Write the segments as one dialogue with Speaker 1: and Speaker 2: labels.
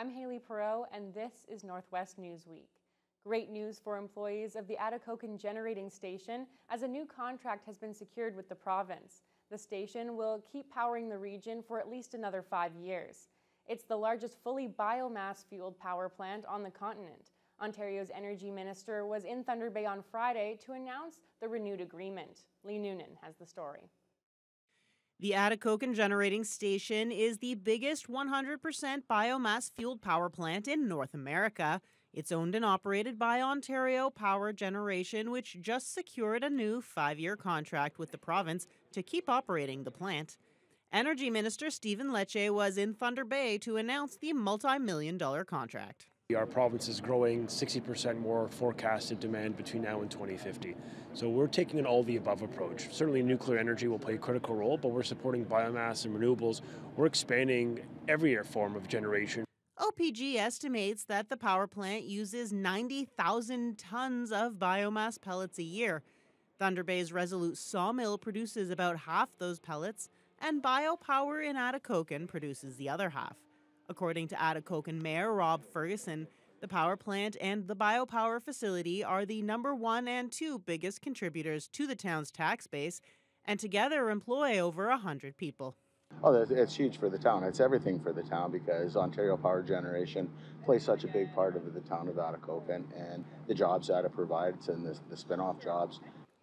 Speaker 1: I'm Haley Perot, and this is Northwest News Week. Great news for employees of the Atikokan generating station, as a new contract has been secured with the province. The station will keep powering the region for at least another 5 years. It's the largest fully biomass-fueled power plant on the continent. Ontario's energy minister was in Thunder Bay on Friday to announce the renewed agreement. Lee Noonan has the story.
Speaker 2: The Atikokan generating station is the biggest 100% biomass-fueled power plant in North America. It's owned and operated by Ontario Power Generation, which just secured a new 5-year contract with the province to keep operating the plant. Energy Minister Stephen Lecce was in Thunder Bay to announce the multi-million-dollar contract.
Speaker 3: Our province is growing 60% more forecasted demand between now and 2050. So we're taking an all-the-above approach. Certainly nuclear energy will play a critical role, but we're supporting biomass and renewables. We're expanding every form of generation.
Speaker 2: OPG estimates that the power plant uses 90,000 tons of biomass pellets a year. Thunder Bay's Resolute sawmill produces about half those pellets, and biopower in Atikokan produces the other half. According to Atikokan Mayor Rob Ferguson, the power plant and the biopower facility are the number 1 and 2 biggest contributors to the town's tax base, and together employ over 100 people.
Speaker 4: Oh, it's huge for the town. It's everything for the town because Ontario Power Generation plays such a big part of the town of Atikokan and the jobs that it provides and the spin-off jobs.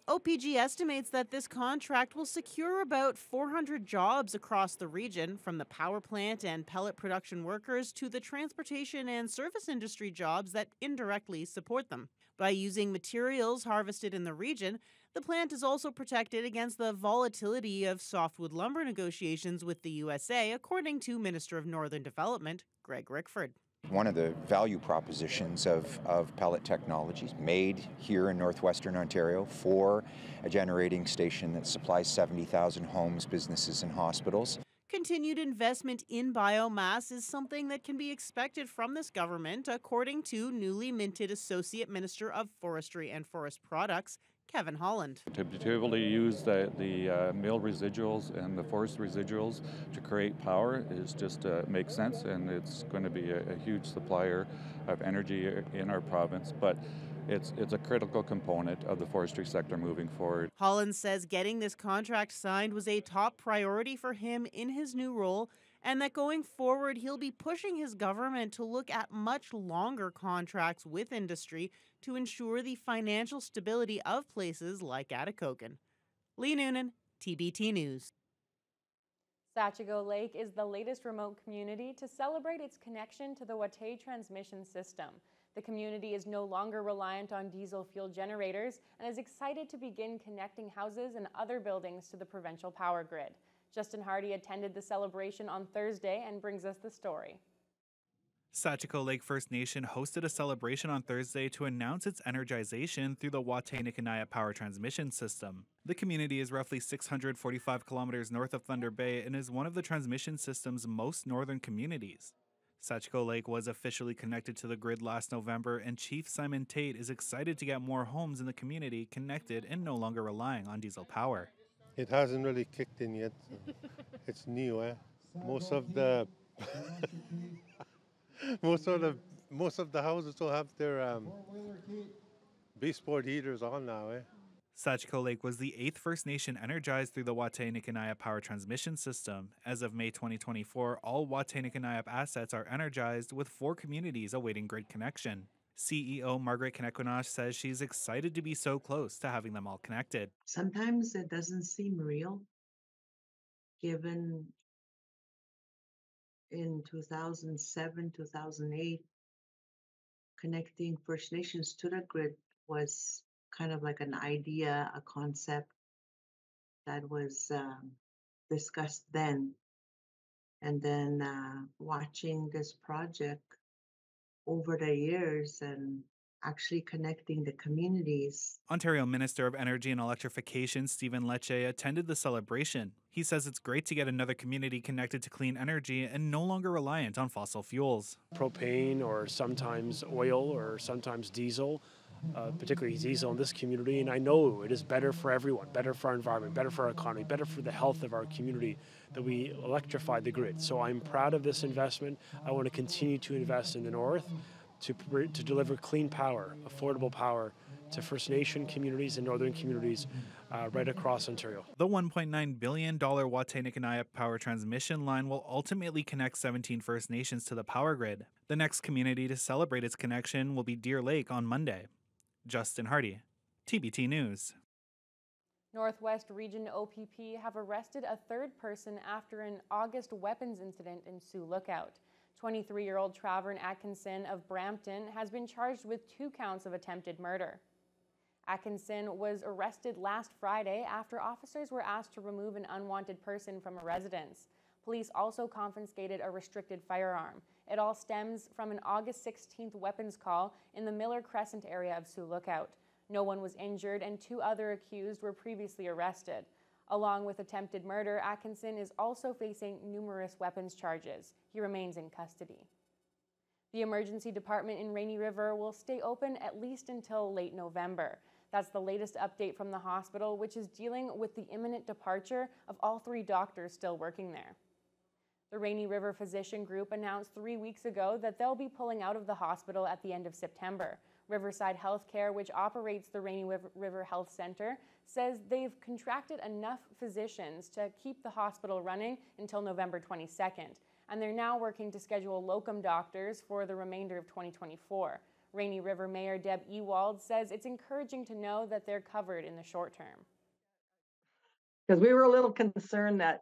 Speaker 2: OPG estimates that this contract will secure about 400 jobs across the region, from the power plant and pellet production workers to the transportation and service industry jobs that indirectly support them. By using materials harvested in the region, the plant is also protected against the volatility of softwood lumber negotiations with the USA, according to Minister of Northern Development, Greg Rickford.
Speaker 5: One of the value propositions of pellet technologies made here in northwestern Ontario for a generating station that supplies 70,000 homes, businesses, and hospitals.
Speaker 2: Continued investment in biomass is something that can be expected from this government, according to newly minted Associate Minister of Forestry and Forest Products, Kevin Holland.
Speaker 6: To be able to use the mill residuals and the forest residuals to create power is just makes sense, and it's going to be a huge supplier of energy in our province. But it's a critical component of the forestry sector moving forward.
Speaker 2: Holland says getting this contract signed was a top priority for him in his new role, and that going forward he'll be pushing his government to look at much longer contracts with industry to ensure the financial stability of places like Atikokan. Lee Noonan, TBT News.
Speaker 1: Sachigo Lake is the latest remote community to celebrate its connection to the Watay transmission system. The community is no longer reliant on diesel fuel generators and is excited to begin connecting houses and other buildings to the provincial power grid. Justin Hardy attended the celebration on Thursday and brings us the story.
Speaker 7: Sachigo Lake First Nation hosted a celebration on Thursday to announce its energization through the Watay-Nikanaya power transmission system. The community is roughly 645 kilometers north of Thunder Bay and is one of the transmission system's most northern communities. Sachigo Lake was officially connected to the grid last November, and Chief Simon Tate is excited to get more homes in the community connected and no longer relying on diesel power.
Speaker 8: It hasn't really kicked in yet. It's new, eh? Most of the houses will have their baseboard heaters on now, eh?
Speaker 7: Sachigo Lake was the 8th First Nation energized through the Watay-Nikanaya power transmission system. As of May 2024, all Watay-Nikanaya assets are energized, with 4 communities awaiting grid connection. CEO Margaret Kanekwanash says she's excited to be so close to having them all connected.
Speaker 9: Sometimes it doesn't seem real, given in 2007, 2008, connecting First Nations to the grid was kind of like an idea, a concept that was discussed then. And then watching this project over the years and actually connecting the communities.
Speaker 7: Ontario Minister of Energy and Electrification Stephen Lecce attended the celebration. He says it's great to get another community connected to clean energy and no longer reliant on fossil fuels.
Speaker 3: Propane or sometimes oil or sometimes diesel particularly diesel in this community, and I know it is better for everyone, better for our environment, better for our economy, better for the health of our community that we electrify the grid. So I'm proud of this investment. I want to continue to invest in the north to deliver clean power, affordable power to First Nation communities and northern communities right across Ontario.
Speaker 7: The $1.9 billion Wataynikaneyap power transmission line will ultimately connect 17 First Nations to the power grid. The next community to celebrate its connection will be Deer Lake on Monday. Justin Hardy, TBT News.
Speaker 1: Northwest Region OPP have arrested a third person after an August weapons incident in Sioux Lookout. 23-year-old Travern Atkinson of Brampton has been charged with 2 counts of attempted murder. Atkinson was arrested last Friday after officers were asked to remove an unwanted person from a residence. Police also confiscated a restricted firearm. It all stems from an August 16th weapons call in the Miller Crescent area of Sioux Lookout. No one was injured and 2 other accused were previously arrested. Along with attempted murder, Atkinson is also facing numerous weapons charges. He remains in custody. The emergency department in Rainy River will stay open at least until late November. That's the latest update from the hospital, which is dealing with the imminent departure of all 3 doctors still working there. The Rainy River Physician Group announced 3 weeks ago that they'll be pulling out of the hospital at the end of September. Riverside Healthcare, which operates the Rainy River Health Center, says they've contracted enough physicians to keep the hospital running until November 22nd, and they're now working to schedule locum doctors for the remainder of 2024. Rainy River Mayor Deb Ewald says it's encouraging to know that they're covered in the short term.
Speaker 10: Because we were a little concerned that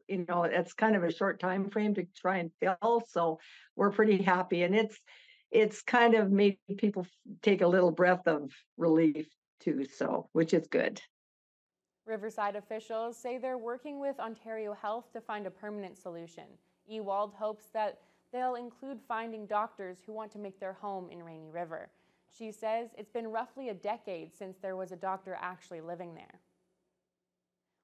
Speaker 10: it's kind of a short time frame to try and fill, so we're pretty happy, and it's kind of made people take a little breath of relief too, so which is good.
Speaker 1: Riverside officials say they're working with Ontario Health to find a permanent solution. Ewald hopes that they'll include finding doctors who want to make their home in Rainy River. She says it's been roughly a decade since there was a doctor actually living there.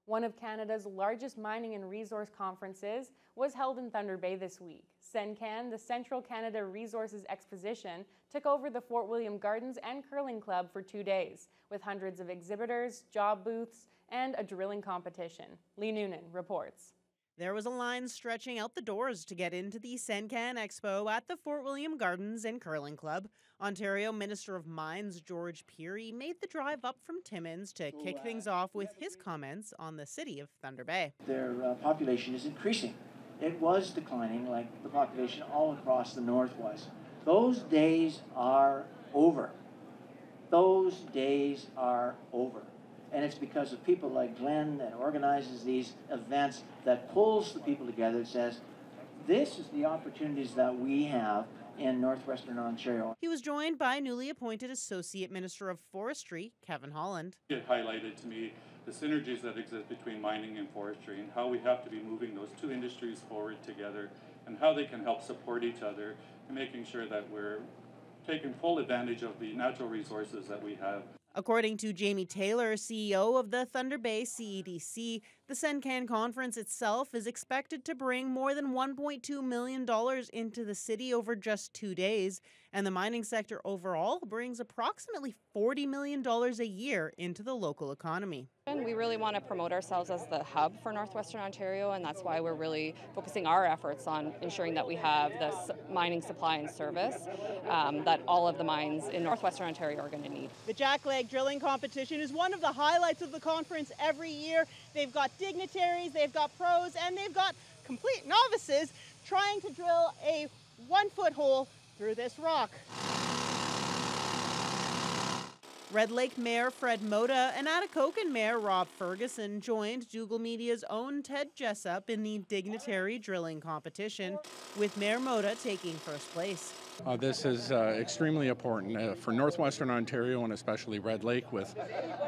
Speaker 1: One of Canada's largest mining and resource conferences was held in Thunder Bay this week. CENCAN, the Central Canada Resources Exposition, took over the Fort William Gardens and Curling Club for 2 days, with hundreds of exhibitors, job booths, and a drilling competition. Lee Noonan reports.
Speaker 2: There was a line stretching out the doors to get into the CENCAN Expo at the Fort William Gardens and Curling Club. Ontario Minister of Mines George Peary made the drive up from Timmins to kick things off with his comments on the city of Thunder Bay.
Speaker 11: Their population is increasing. It was declining like the population all across the north was. Those days are over. Those days are over. And it's because of people like Glenn that organizes these events, that pulls the people together and says, this is the opportunities that we have in northwestern Ontario.
Speaker 2: He was joined by newly appointed Associate Minister of Forestry, Kevin Holland.
Speaker 6: It highlighted to me the synergies that exist between mining and forestry and how we have to be moving those 2 industries forward together and how they can help support each other and making sure that we're taking full advantage of the natural resources that we have.
Speaker 2: According to Jamie Taylor, CEO of the Thunder Bay CEDC, the CENCAN conference itself is expected to bring more than $1.2 million into the city over just 2 days, and the mining sector overall brings approximately $40 million a year into the local economy.
Speaker 12: And we really want to promote ourselves as the hub for northwestern Ontario, and that's why we're really focusing our efforts on ensuring that we have this mining supply and service that all of the mines in northwestern Ontario are going to need.
Speaker 2: The jackleg drilling competition is one of the highlights of the conference every year. They've got dignitaries, they've got pros, and they've got complete novices trying to drill a 1-foot hole through this rock. Red Lake Mayor Fred Moda and Atikokan Mayor Rob Ferguson joined Dougal Media's own Ted Jessup in the dignitary drilling competition, with Mayor Moda taking first place.
Speaker 13: This is extremely important for northwestern Ontario and especially Red Lake, with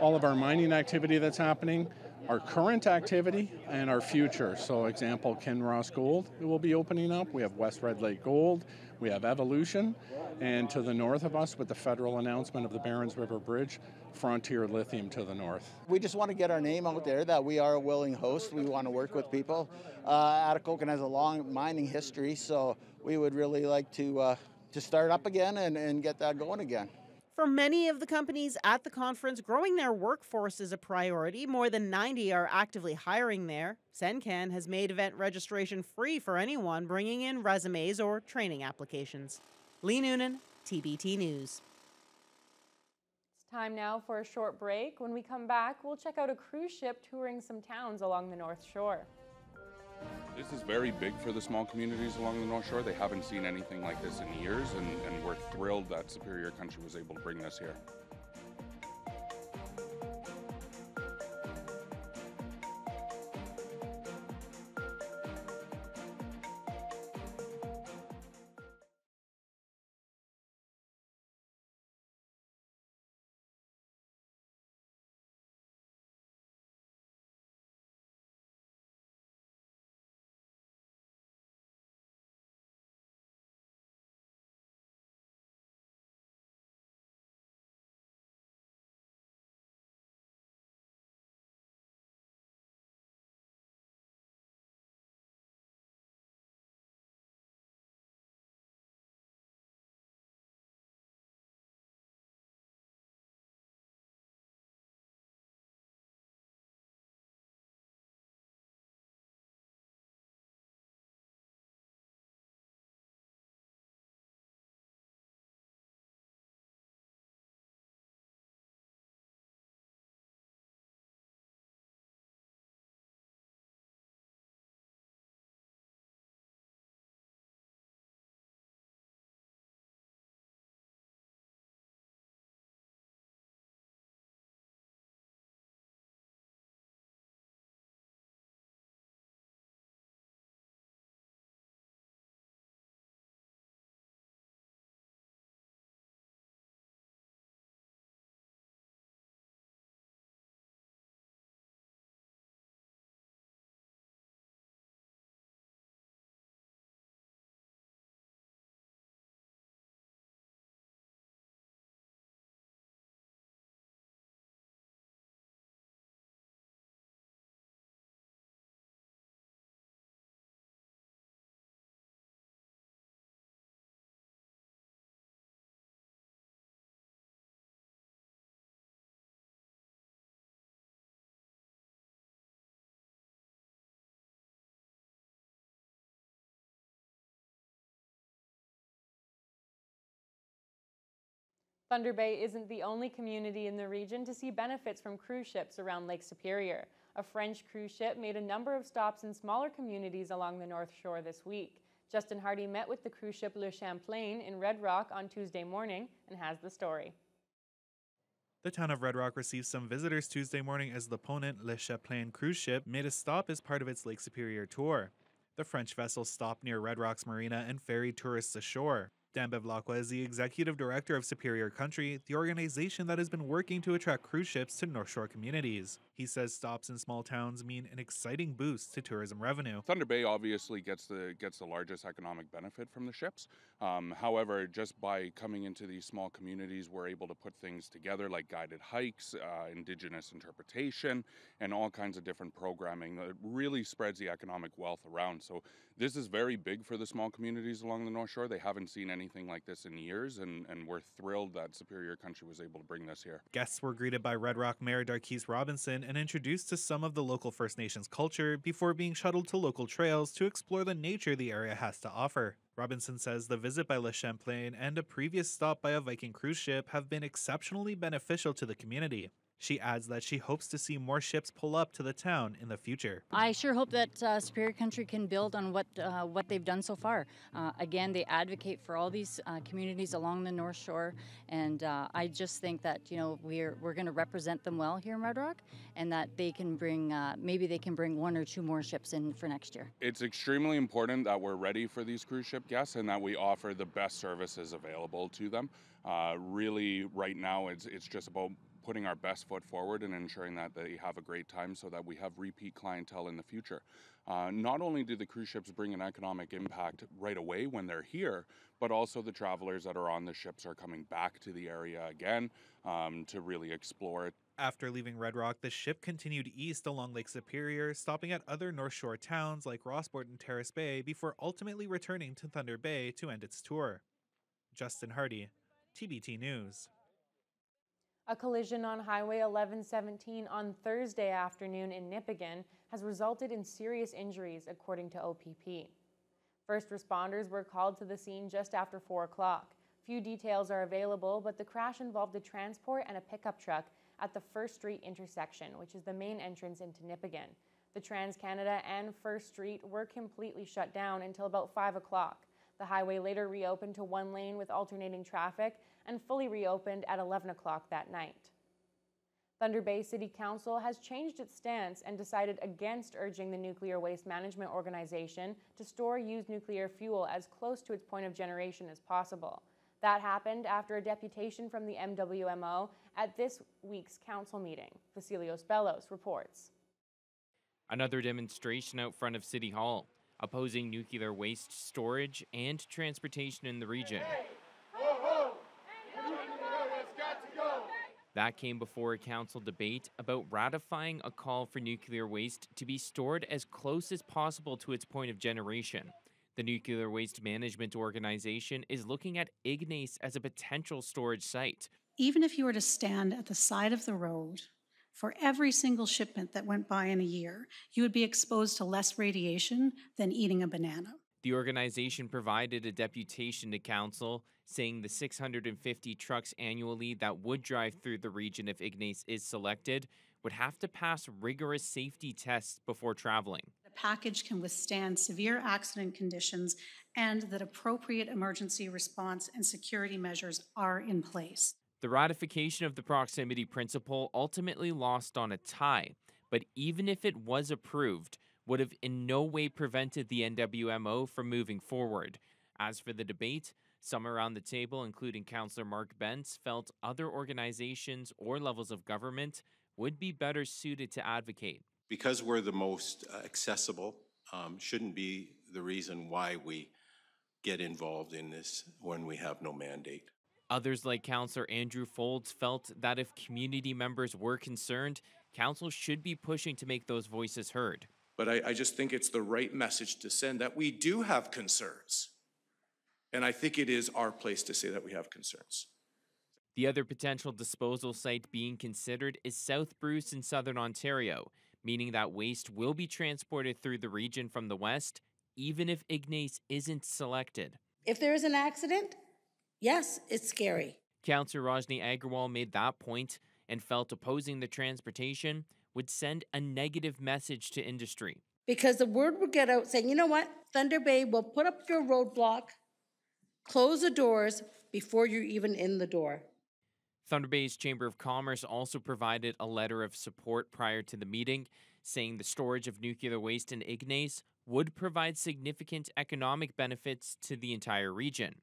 Speaker 13: all of our mining activity that's happening, our current activity, and our future. So example, Kinross Gold will be opening up. We have West Red Lake Gold. We have Evolution. And to the north of us, with the federal announcement of the Barons River Bridge, Frontier Lithium to the north.
Speaker 14: We just want to get our name out there that we are a willing host. We want to work with people. Atikokan has a long mining history, so we would really like to start up again and get that going again.
Speaker 2: For many of the companies at the conference, growing their workforce is a priority. More than 90 are actively hiring there. Sencan has made event registration free for anyone bringing in resumes or training applications. Lee Noonan, TBT News.
Speaker 1: It's time now for a short break. When we come back, we'll check out a cruise ship touring some towns along the North Shore.
Speaker 15: This is very big for the small communities along the North Shore. They haven't seen anything like this in years, and we're thrilled that Superior Country was able to bring this here.
Speaker 1: Thunder Bay isn't the only community in the region to see benefits from cruise ships around Lake Superior. A French cruise ship made a number of stops in smaller communities along the North Shore this week. Justin Hardy met with the cruise ship Le Champlain in Red Rock on Tuesday morning and has the story.
Speaker 7: The town of Red Rock received some visitors Tuesday morning as the Ponant Le Champlain cruise ship made a stop as part of its Lake Superior tour. The French vessel stopped near Red Rock's marina and ferried tourists ashore. Dan Bevlacqua is the executive director of Superior Country, the organization that has been working to attract cruise ships to North Shore communities. He says stops in small towns mean an exciting boost to tourism revenue.
Speaker 15: Thunder Bay obviously gets the largest economic benefit from the ships. However, just by coming into these small communities, we're able to put things together like guided hikes, Indigenous interpretation, and all kinds of different programming that really spreads the economic wealth around. So this is very big for the small communities along the North Shore. They haven't seen anything like this in years, and we're thrilled that Superior Country was able to bring this here.
Speaker 7: Guests were greeted by Red Rock Mayor Darkese Robinson and introduced to some of the local First Nations culture before being shuttled to local trails to explore the nature the area has to offer. Robinson says the visit by Le Champlain and a previous stop by a Viking cruise ship have been exceptionally beneficial to the community. She adds that she hopes to see more ships pull up to the town in the future.
Speaker 16: I sure hope that Superior Country can build on what they've done so far. Again, they advocate for all these communities along the North Shore, and I just think that we're going to represent them well here in Red Rock, and that they can bring maybe they can bring one or two more ships in for next year.
Speaker 15: It's extremely important that we're ready for these cruise ship guests and that we offer the best services available to them. Really, right now, it's just about putting our best foot forward and ensuring that they have a great time so that we have repeat clientele in the future. Not only do the cruise ships bring an economic impact right away when they're here, but also the travelers that are on the ships are coming back to the area again to really explore it.
Speaker 7: After leaving Red Rock, the ship continued east along Lake Superior, stopping at other North Shore towns like Rossport and Terrace Bay before ultimately returning to Thunder Bay to end its tour. Justin Hardy, TBT News.
Speaker 1: A collision on Highway 1117 on Thursday afternoon in Nipigon has resulted in serious injuries, according to OPP. First responders were called to the scene just after 4 o'clock. Few details are available, but the crash involved a transport and a pickup truck at the First Street intersection, which is the main entrance into Nipigon. The Trans-Canada and First Street were completely shut down until about 5 o'clock. The highway later reopened to one lane with alternating traffic and fully reopened at 11 o'clock that night. Thunder Bay City Council has changed its stance and decided against urging the Nuclear Waste Management Organization to store used nuclear fuel as close to its point of generation as possible. That happened after a deputation from the NWMO at this week's council meeting. Vasilios Bellos reports.
Speaker 17: Another demonstration out front of City Hall, opposing nuclear waste storage and transportation in the region. That came before a council debate about ratifying a call for nuclear waste to be stored as close as possible to its point of generation. The Nuclear Waste Management Organization is looking at Ignace as a potential storage site.
Speaker 18: Even if you were to stand at the side of the road for every single shipment that went by in a year, you would be exposed to less radiation than eating a banana.
Speaker 17: The organization provided a deputation to council, saying the 650 trucks annually that would drive through the region if Ignace is selected would have to pass rigorous safety tests before traveling.
Speaker 18: The package can withstand severe accident conditions and that appropriate emergency response and security measures are in place.
Speaker 17: The ratification of the proximity principle ultimately lost on a tie, but even if it was approved, would have in no way prevented the NWMO from moving forward. As for the debate, some around the table, including Councillor Mark Bentz, felt other organizations or levels of government would be better suited to advocate.
Speaker 19: Because we're the most accessible, shouldn't be the reason why we get involved in this when we have no mandate.
Speaker 17: Others, like Councillor Andrew Folds, felt that if community members were concerned, Council should be pushing to make those voices heard.
Speaker 20: But I just think it's the right message to send that we do have concerns. And I think it is our place to say that we have concerns.
Speaker 17: The other potential disposal site being considered is South Bruce in southern Ontario, meaning that waste will be transported through the region from the west, even if Ignace isn't selected.
Speaker 21: If there is an accident, yes, it's scary.
Speaker 17: Councillor Rajni Agrawal made that point and felt opposing the transportation would send a negative message to industry.
Speaker 21: Because the word would get out saying, you know what, Thunder Bay will put up your roadblock, close the doors before you're even in the door.
Speaker 17: Thunder Bay's Chamber of Commerce also provided a letter of support prior to the meeting, saying the storage of nuclear waste in Ignace would provide significant economic benefits to the entire region.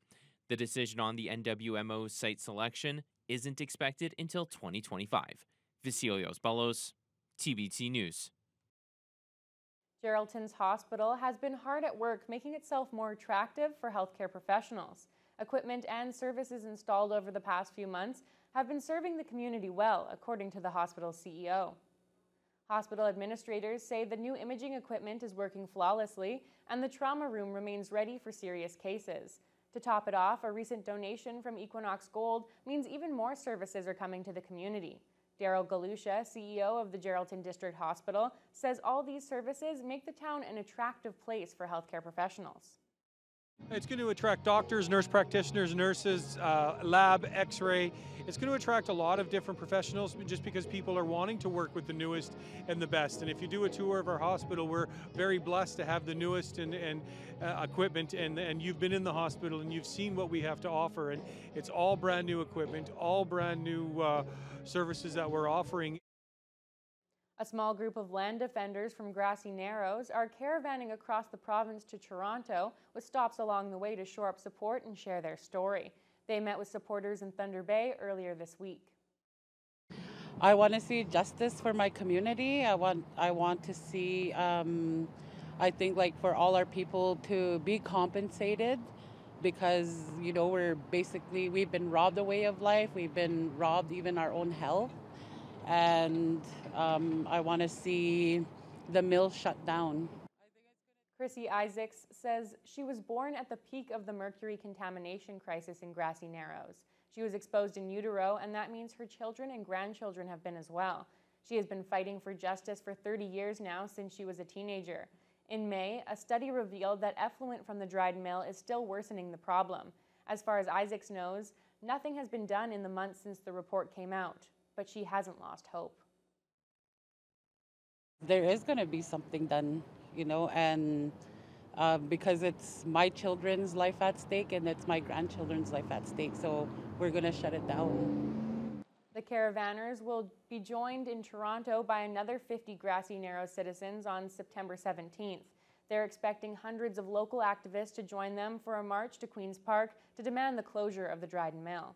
Speaker 17: The decision on the NWMO site selection isn't expected until 2025. Vasilios Bellos, TBT News.
Speaker 1: Geraldton's hospital has been hard at work making itself more attractive for healthcare professionals. Equipment and services installed over the past few months have been serving the community well, according to the hospital's CEO. Hospital administrators say the new imaging equipment is working flawlessly and the trauma room remains ready for serious cases. To top it off, a recent donation from Equinox Gold means even more services are coming to the community. Daryl Galusha, CEO of the Geraldton District Hospital, says all these services make the town an attractive place for healthcare professionals.
Speaker 22: It's going to attract doctors, nurse practitioners, nurses, lab, x-ray. It's going to attract a lot of different professionals just because people are wanting to work with the newest and the best. And if you do a tour of our hospital, we're very blessed to have the newest and equipment. And you've been in the hospital and you've seen what we have to offer. And it's all brand new equipment, all brand new services that we're offering.
Speaker 1: A small group of land defenders from Grassy Narrows are caravanning across the province to Toronto with stops along the way to shore up support and share their story. They met with supporters in Thunder Bay earlier this week.
Speaker 23: I want to see justice for my community. I want to see, I think like for all our people to be compensated because, you know, we've been robbed a way of life. We've been robbed even our own health. And I want to see the mill shut down.
Speaker 1: Chrissy Isaacs says she was born at the peak of the mercury contamination crisis in Grassy Narrows. She was exposed in utero, and that means her children and grandchildren have been as well. She has been fighting for justice for 30 years now, since she was a teenager. In May, a study revealed that effluent from the dried mill is still worsening the problem. As far as Isaacs knows, nothing has been done in the months since the report came out, but she hasn't lost hope.
Speaker 23: There is going to be something done, you know, and because it's my children's life at stake and it's my grandchildren's life at stake, so we're going to shut it down.
Speaker 1: The caravanners will be joined in Toronto by another 50 Grassy Narrows citizens on September 17th. They're expecting hundreds of local activists to join them for a march to Queen's Park to demand the closure of the Dryden Mill.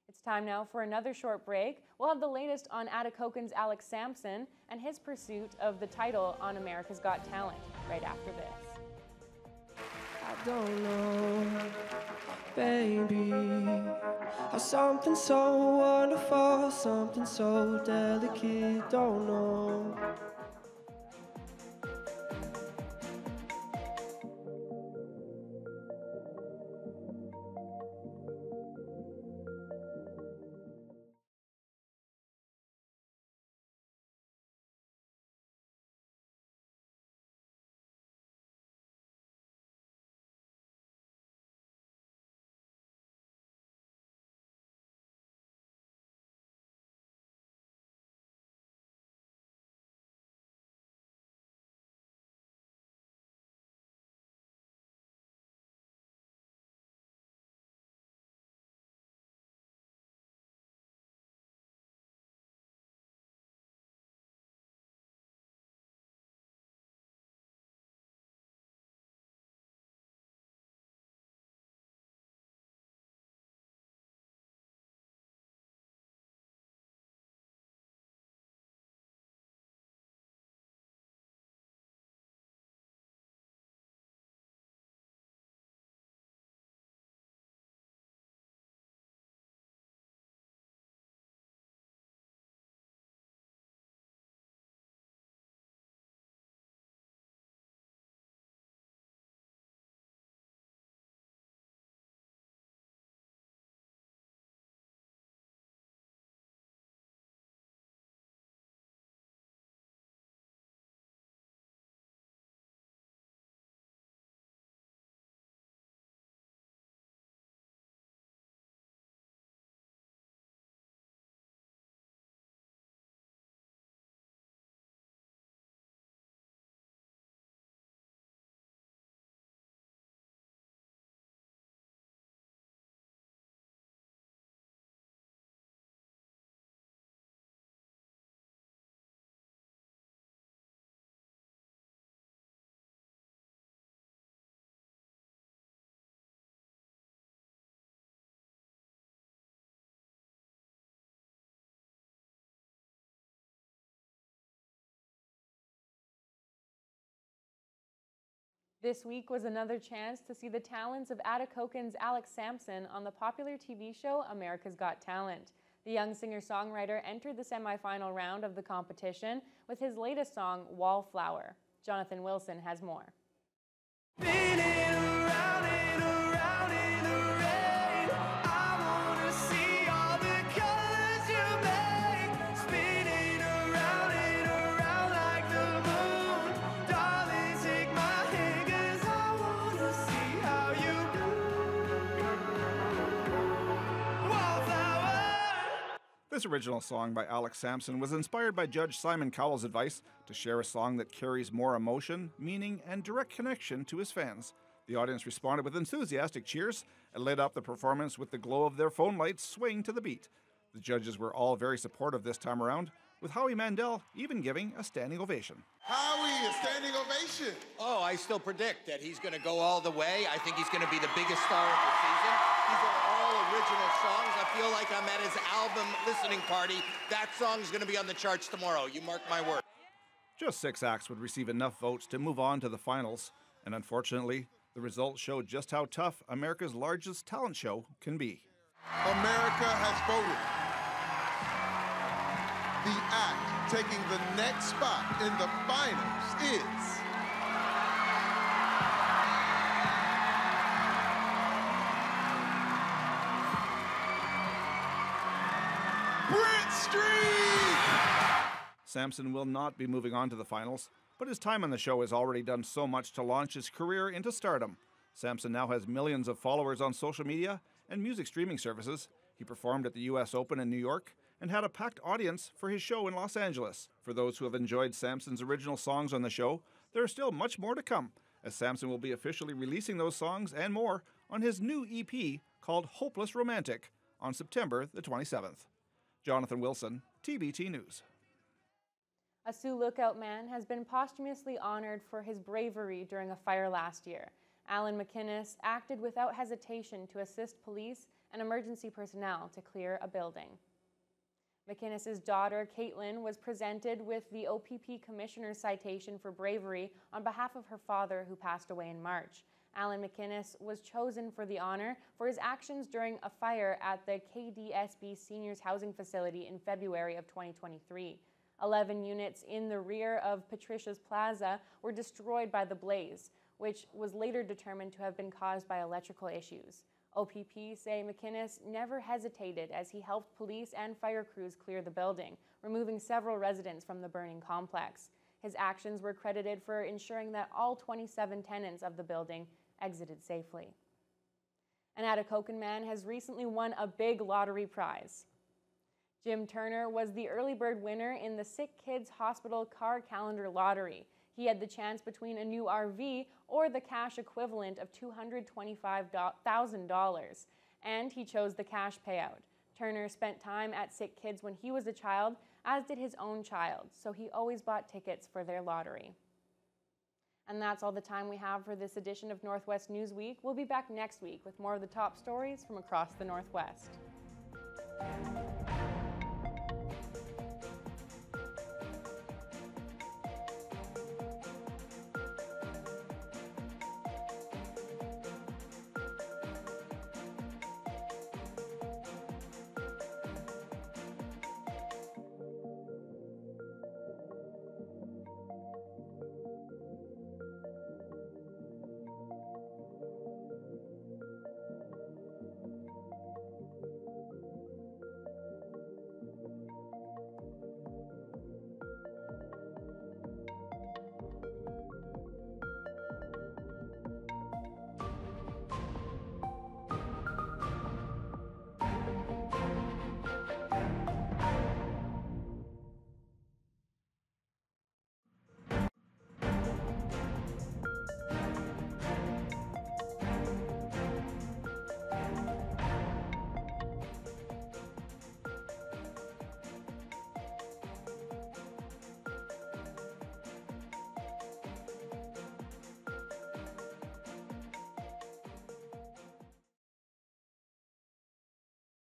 Speaker 1: It's time now for another short break. We'll have the latest on Atikokan's Alex Samson and his pursuit of the title on America's Got Talent right after this.
Speaker 4: I don't know, baby, how something so wonderful, something so delicate, don't know.
Speaker 1: This week was another chance to see the talents of Atikokan's Alex Samson on the popular TV show America's Got Talent. The young singer-songwriter entered the semifinal round of the competition with his latest song, Wallflower. Jonathan Wilson has more.
Speaker 5: This original song by Alex Samson was inspired by Judge Simon Cowell's advice to share a song that carries more emotion, meaning, and direct connection to his fans. The audience responded with enthusiastic cheers and lit up the performance with the glow of their phone lights swaying to the beat. The judges were all very supportive this time around, with Howie Mandel even giving a standing ovation.
Speaker 8: Howie, a standing ovation.
Speaker 24: Oh, I still predict that he's going to go all the way. I think he's going to be the biggest star of the season. These are all original songs. I feel like I'm at his album listening party. That song's going to be on the charts tomorrow. You mark my word.
Speaker 5: Just 6 acts would receive enough votes to move on to the finals, and unfortunately, the results showed just how tough America's largest talent show can be.
Speaker 8: America has voted. The act taking the next spot in the finals is
Speaker 5: Samson will not be moving on to the finals, but his time on the show has already done so much to launch his career into stardom. Samson now has millions of followers on social media and music streaming services. He performed at the U.S. Open in New York and had a packed audience for his show in Los Angeles. For those who have enjoyed Samson's original songs on the show, there is still much more to come, as Samson will be officially releasing those songs and more on his new EP called Hopeless Romantic on September the 27th. Jonathan Wilson, TBT News.
Speaker 1: A Sioux Lookout man has been posthumously honored for his bravery during a fire last year. Alan McInnes acted without hesitation to assist police and emergency personnel to clear a building. McInnes' daughter, Caitlin, was presented with the OPP Commissioner's citation for bravery on behalf of her father, who passed away in March. Alan McInnes was chosen for the honor for his actions during a fire at the KDSB Seniors Housing Facility in February of 2023. 11 units in the rear of Patricia's Plaza were destroyed by the blaze, which was later determined to have been caused by electrical issues. OPP say McInnes never hesitated as he helped police and fire crews clear the building, removing several residents from the burning complex. His actions were credited for ensuring that all 27 tenants of the building exited safely. An Atikokan man has recently won a big lottery prize. Jim Turner was the early bird winner in the Sick Kids Hospital Car Calendar Lottery. He had the chance between a new RV or the cash equivalent of $225,000, and he chose the cash payout. Turner spent time at Sick Kids when he was a child, as did his own child, so he always bought tickets for their lottery. And that's all the time we have for this edition of Northwest News Week. We'll be back next week with more of the top stories from across the Northwest.